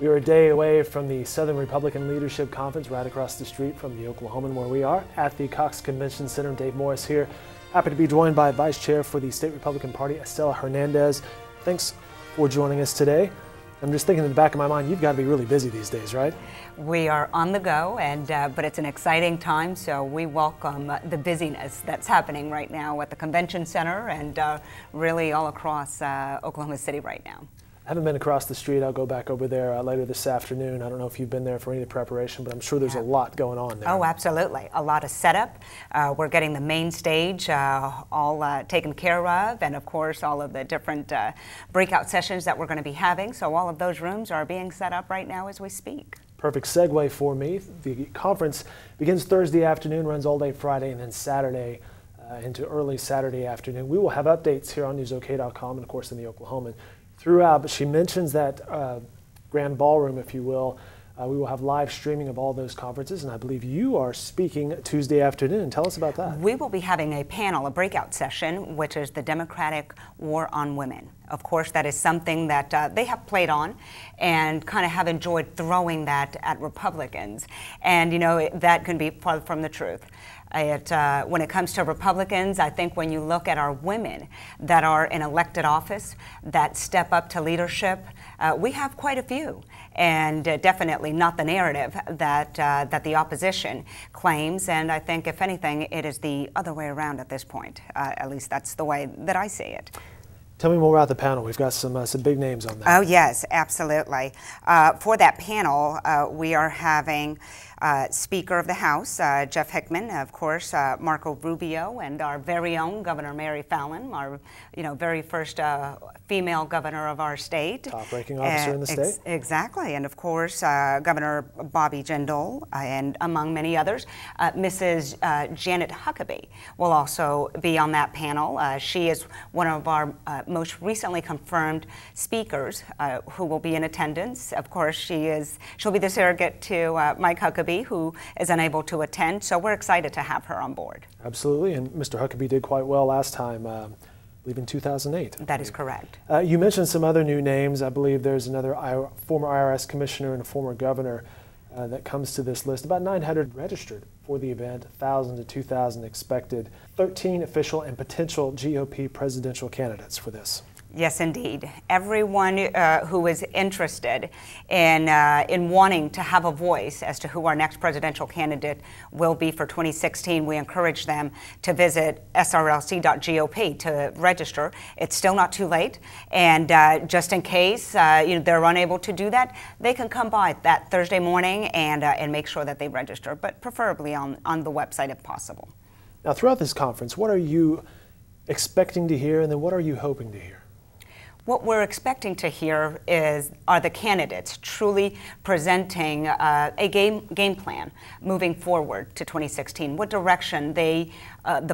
We are a day away from the Southern Republican Leadership Conference right across the street from the Oklahoman where we are at the Cox Convention Center. Dave Morris here. Happy to be joined by Vice Chair for the State Republican Party, Estela Hernandez. Thanks for joining us today. I'm just thinking in the back of my mind, you've got to be really busy these days, right? We are on the go, but it's an exciting time, so we welcome the busyness that's happening right now at the Convention Center and really all across Oklahoma City right now. I haven't been across the street. I'll go back over there later this afternoon. I don't know if you've been there for any of the preparation, but I'm sure there's a lot going on there. Oh, absolutely. A lot of setup. We're getting the main stage all taken care of, and of course all of the different breakout sessions that we're going to be having. So all of those rooms are being set up right now as we speak. Perfect segue for me. The conference begins Thursday afternoon, runs all day Friday, and then Saturday into early Saturday afternoon. We will have updates here on newsok.com and of course in the Oklahoman throughout, but she mentions that grand ballroom, if you will. We will have live streaming of all those conferences, and I believe you are speaking Tuesday afternoon. Tell us about that. We will be having a panel, a breakout session, which is the Democratic War on Women. Of course, that is something that they have played on and kind of have enjoyed throwing that at Republicans. And, you know, that can be far from the truth. When it comes to Republicans, I think when you look at our women that are in elected office, that step up to leadership, we have quite a few, and definitely not the narrative that the opposition claims. And I think, if anything, it is the other way around at this point. At least that's the way that I see it. Tell me more about the panel. We've got some big names on that. Oh, yes, absolutely. For that panel, we are having Speaker of the House, Jeff Hickman, of course, Marco Rubio, and our very own Governor Mary Fallin, our very first female governor of our state. Top-ranking officer in the state. Exactly, and of course, Governor Bobby Jindal, and among many others. Mrs. Janet Huckabee will also be on that panel. She is one of our most recently confirmed speakers who will be in attendance. Of course, she'll be the surrogate to Mike Huckabee, who is unable to attend, so we're excited to have her on board. Absolutely, and Mr. Huckabee did quite well last time, I believe in 2008. That is correct. You mentioned some other new names. I believe there's another former IRS commissioner and a former governor that comes to this list. About 900 registered for the event, 1,000 to 2,000 expected. 13 official and potential GOP presidential candidates for this. Yes, indeed. Everyone who is interested in wanting to have a voice as to who our next presidential candidate will be for 2016, we encourage them to visit srlc.gop to register. It's still not too late, and just in case they're unable to do that, they can come by that Thursday morning and make sure that they register, but preferably on the website if possible. Now, throughout this conference, what are you expecting to hear, and then what are you hoping to hear? What we're expecting to hear are the candidates truly presenting a game plan moving forward to 2016. What direction the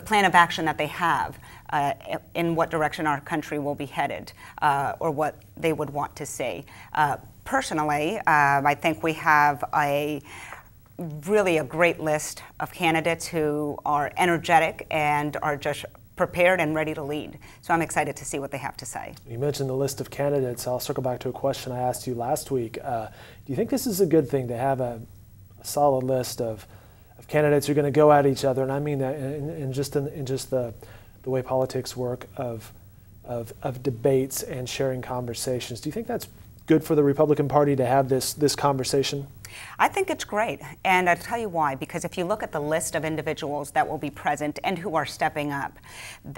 plan of action that they have, in what direction our country will be headed, or what they would want to see. Personally, I think we have really a great list of candidates who are energetic and are just prepared and ready to lead. So I'm excited to see what they have to say. You mentioned the list of candidates. I'll circle back to a question I asked you last week. Do you think this is a good thing to have a solid list of candidates who are going to go at each other? And I mean that in just the way politics work of debates and sharing conversations. Do you think that's good for the Republican Party to have this conversation? I think it's great, and I'll tell you why. Because if you look at the list of individuals that will be present and who are stepping up,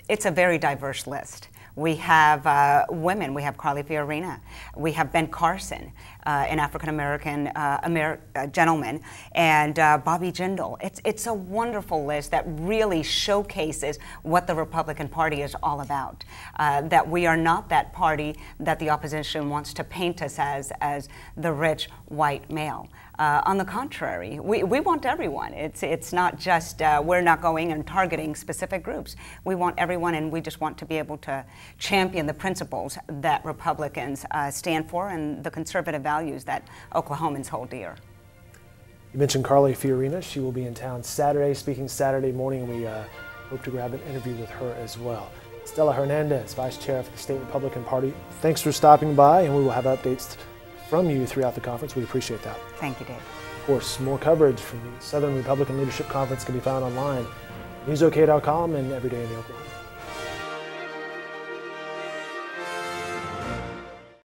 it's a very diverse list. We have women. We have Carly Fiorina. We have Ben Carson, an African-American gentleman, and Bobby Jindal. It's a wonderful list that really showcases what the Republican Party is all about. That we are not that party that the opposition wants to paint us as the rich white male. On the contrary, we want everyone. It's not just we're not going and targeting specific groups. We want everyone, and we just want to be able to champion the principles that Republicans stand for and the conservative values that Oklahomans hold dear. You mentioned Carly Fiorina. She will be in town Saturday, speaking Saturday morning. We hope to grab an interview with her as well. Estela Hernandez, Vice Chair of the State Republican Party, thanks for stopping by, and we will have updates from you throughout the conference. We appreciate that. Thank you, Dave. Of course, more coverage from the Southern Republican Leadership Conference can be found online, newsok.com and every day in the Oklahoma.